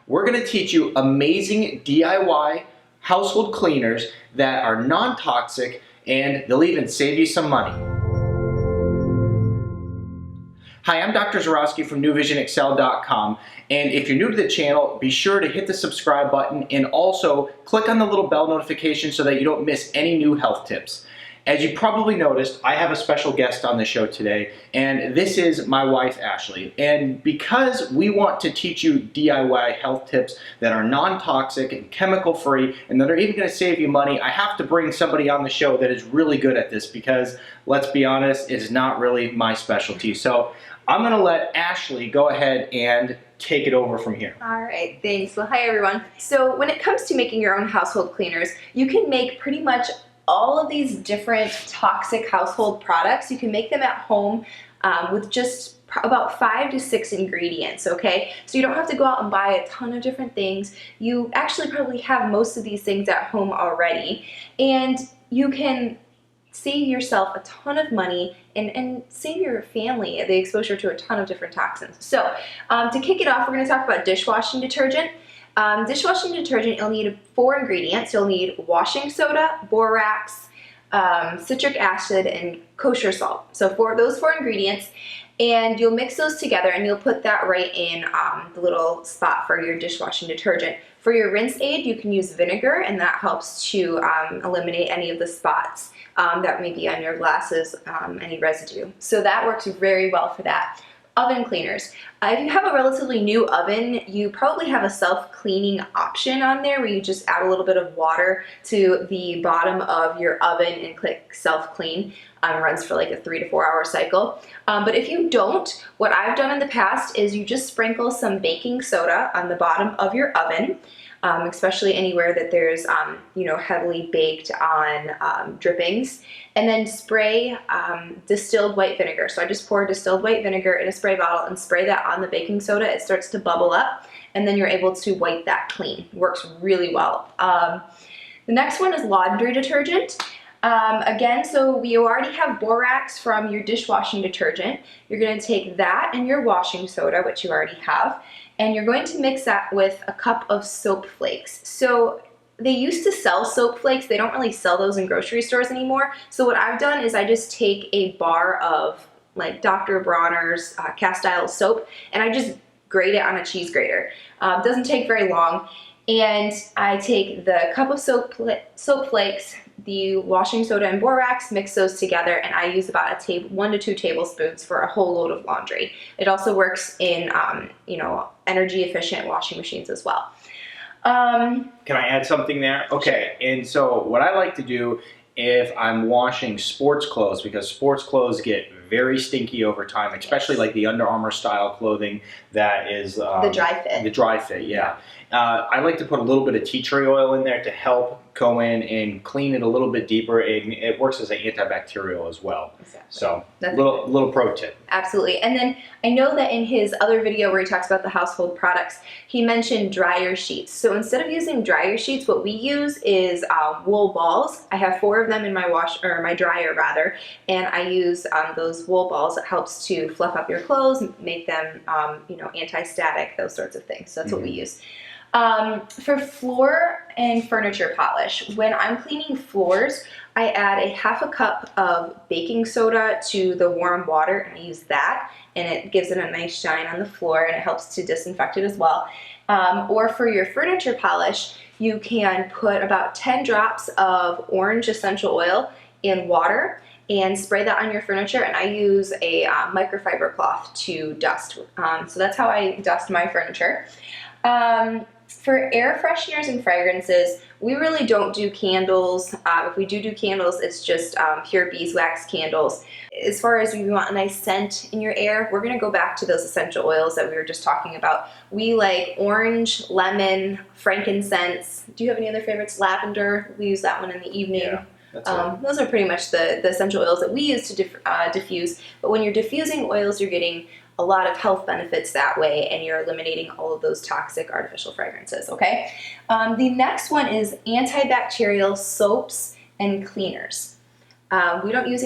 we're going to teach you amazing DIY household cleaners that are non-toxic, and they'll even save you some money. Hi, I'm Dr. Zyrowski from NewVisionExcel.com, and if you're new to the channel, be sure to hit the subscribe button and also click on the little bell notification so that you don't miss any new health tips. As you probably noticed, I have a special guest on the show today, and this is my wife, Ashley. And because we want to teach you DIY health tips that are non-toxic and chemical-free and that are even going to save you money, I have to bring somebody on the show that is really good at this because, let's be honest, it's not really my specialty. So I'm going to let Ashley go ahead and take it over from here. All right, thanks. Well, hi everyone. So when it comes to making your own household cleaners, you can make pretty much all of these different toxic household products. You can make them at home with just about 5 to 6 ingredients, okay? So you don't have to go out and buy a ton of different things. You actually probably have most of these things at home already, and you can save yourself a ton of money and save your family the exposure to a ton of different toxins. So to kick it off, we're going to talk about dishwashing detergent. Dishwashing detergent, you'll need 4 ingredients. You'll need washing soda, borax, citric acid, and kosher salt. So those 4 ingredients, and you'll mix those together and you'll put that right in the little spot for your dishwashing detergent. For your rinse aid, you can use vinegar, and that helps to eliminate any of the spots that may be on your glasses, any residue. So that works very well for that. Oven cleaners. If you have a relatively new oven, you probably have a self-cleaning option on there where you just add a little bit of water to the bottom of your oven and click self-clean. Runs for like a 3 to 4 hour cycle. But if you don't, what I've done in the past is you just sprinkle some baking soda on the bottom of your oven, especially anywhere that there's heavily baked on drippings, and then spray distilled white vinegar. So I just pour distilled white vinegar in a spray bottle and spray that on the baking soda. It starts to bubble up, and then you're able to wipe that clean. Works really well. The next one is laundry detergent. Again, so you already have borax from your dishwashing detergent. You're going to take that and your washing soda, which you already have, and you're going to mix that with a cup of soap flakes. So they used to sell soap flakes. They don't really sell those in grocery stores anymore. So what I've done is I just take a bar of like Dr. Bronner's cast iron soap, and I just grate it on a cheese grater. Doesn't take very long. And I take the cup of soap flakes, the washing soda and borax, mix those together, and I use about 1 to 2 tablespoons for a whole load of laundry. It also works in energy efficient washing machines as well. Can I add something there? Okay, sure. And so what I like to do if I'm washing sports clothes, because sports clothes get very stinky over time, especially like the Under Armour style clothing that is the dry fit. The dry fit, yeah. I like to put a little bit of tea tree oil in there to help go in and clean it a little bit deeper, and it works as an antibacterial as well. Exactly. So that's little pro tip. Absolutely. And then I know that in his other video where he talks about the household products, he mentioned dryer sheets. So instead of using dryer sheets, what we use is wool balls. I have 4 of them in my my dryer rather, and I use those wool balls. It helps to fluff up your clothes, make them anti-static, those sorts of things. So that's what we use. For floor and furniture polish, when I'm cleaning floors, I add a half a cup of baking soda to the warm water, and I use that, and it gives it a nice shine on the floor, and it helps to disinfect it as well. Or for your furniture polish, you can put about 10 drops of orange essential oil in water and spray that on your furniture, and I use a microfiber cloth to dust. So that's how I dust my furniture. For air fresheners and fragrances, we really don't do candles. If we do candles, it's just pure beeswax candles. As far as you want a nice scent in your air, we're going to go back to those essential oils that we were just talking about. We like orange, lemon, frankincense. Do you have any other favorites? Lavender. We use that one in the evening. Yeah. Those are pretty much the essential oils that we use to diffuse. But when you're diffusing oils, you're getting a lot of health benefits that way, and you're eliminating all of those toxic artificial fragrances, okay? The next one is antibacterial soaps and cleaners. We don't use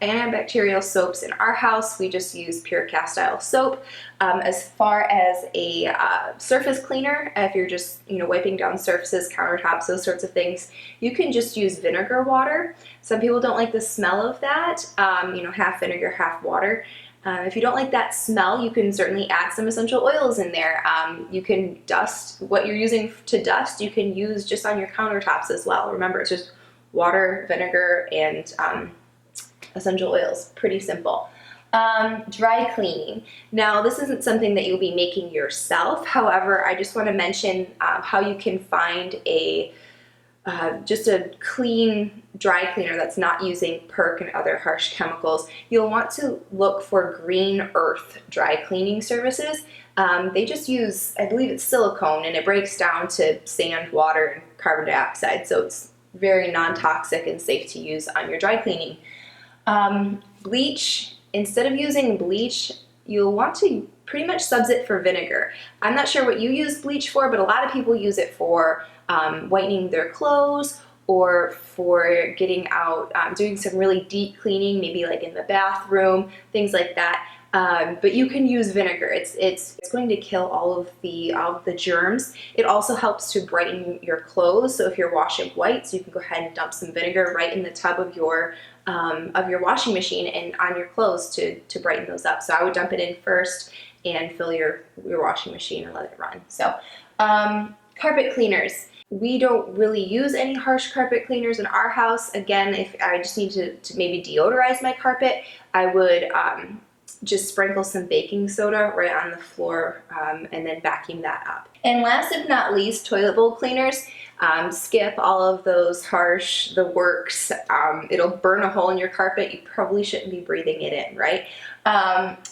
antibacterial soaps in our house. We just use pure cast iron soap. As far as a surface cleaner, if you're just wiping down surfaces, countertops, those sorts of things, you can just use vinegar water. Some people don't like the smell of that, half vinegar, half water. If you don't like that smell, you can certainly add some essential oils in there. You can dust what you're using to dust, you can use just on your countertops as well. Remember, it's just water, vinegar, and essential oils. Pretty simple. Dry cleaning. Now, this isn't something that you'll be making yourself. However, I just want to mention how you can find just a clean dry cleaner that's not using perc and other harsh chemicals. You'll want to look for Green Earth dry cleaning services. They just use, I believe it's silicone, and it breaks down to sand, water, and carbon dioxide, so it's very non-toxic and safe to use on your dry cleaning. Bleach. Instead of using bleach, you'll want to pretty much subs it for vinegar. I'm not sure what you use bleach for, but a lot of people use it for whitening their clothes, or for getting out, doing some really deep cleaning, maybe like in the bathroom, things like that. But you can use vinegar. It's going to kill all of the germs. It also helps to brighten your clothes. So if you're washing whites, you can go ahead and dump some vinegar right in the tub of your washing machine and on your clothes to brighten those up. So I would dump it in first and fill your washing machine and let it run. So carpet cleaners. We don't really use any harsh carpet cleaners in our house. Again, if I just need to maybe deodorize my carpet, I would just sprinkle some baking soda right on the floor and then vacuum that up. And last but not least, toilet bowl cleaners. Skip all of those harsh, the works. It'll burn a hole in your carpet. You probably shouldn't be breathing it in, right?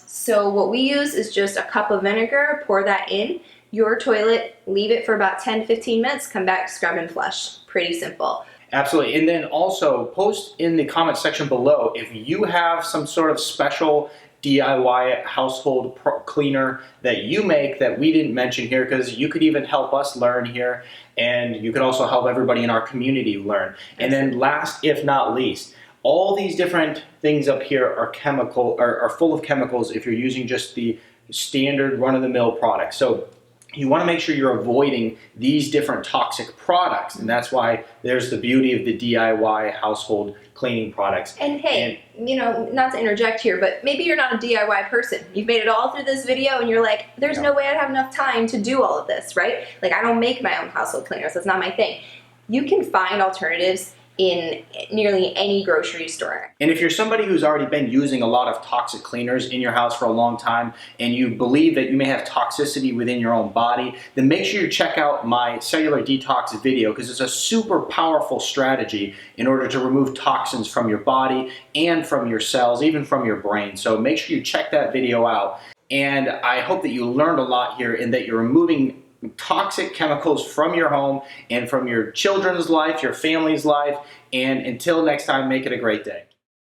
So what we use is just a cup of vinegar, pour that in your toilet, leave it for about 10-15 minutes, come back, scrub and flush. Pretty simple. Absolutely. And then also post in the comment section below if you have some sort of special DIY household cleaner that you make that we didn't mention here, because you could even help us learn here, and you could also help everybody in our community learn. And then last if not least, all these different things up here are full of chemicals if you're using just the standard run-of-the-mill products. So you want to make sure you're avoiding these different toxic products, and that's why there's the beauty of the DIY household cleaning products. And hey, not to interject here, but maybe you're not a DIY person. You've made it all through this video and you're like, there's no way I'd have enough time to do all of this, right? Like, I don't make my own household cleaners. That's not my thing. You can find alternatives in nearly any grocery store. And if you're somebody who's already been using a lot of toxic cleaners in your house for a long time, and you believe that you may have toxicity within your own body, then make sure you check out my cellular detox video, because it's a super powerful strategy in order to remove toxins from your body and from your cells, even from your brain. So make sure you check that video out. And I hope that you learned a lot here, and that you're removing toxic chemicals from your home and from your children's life, your family's life. And until next time, make it a great day.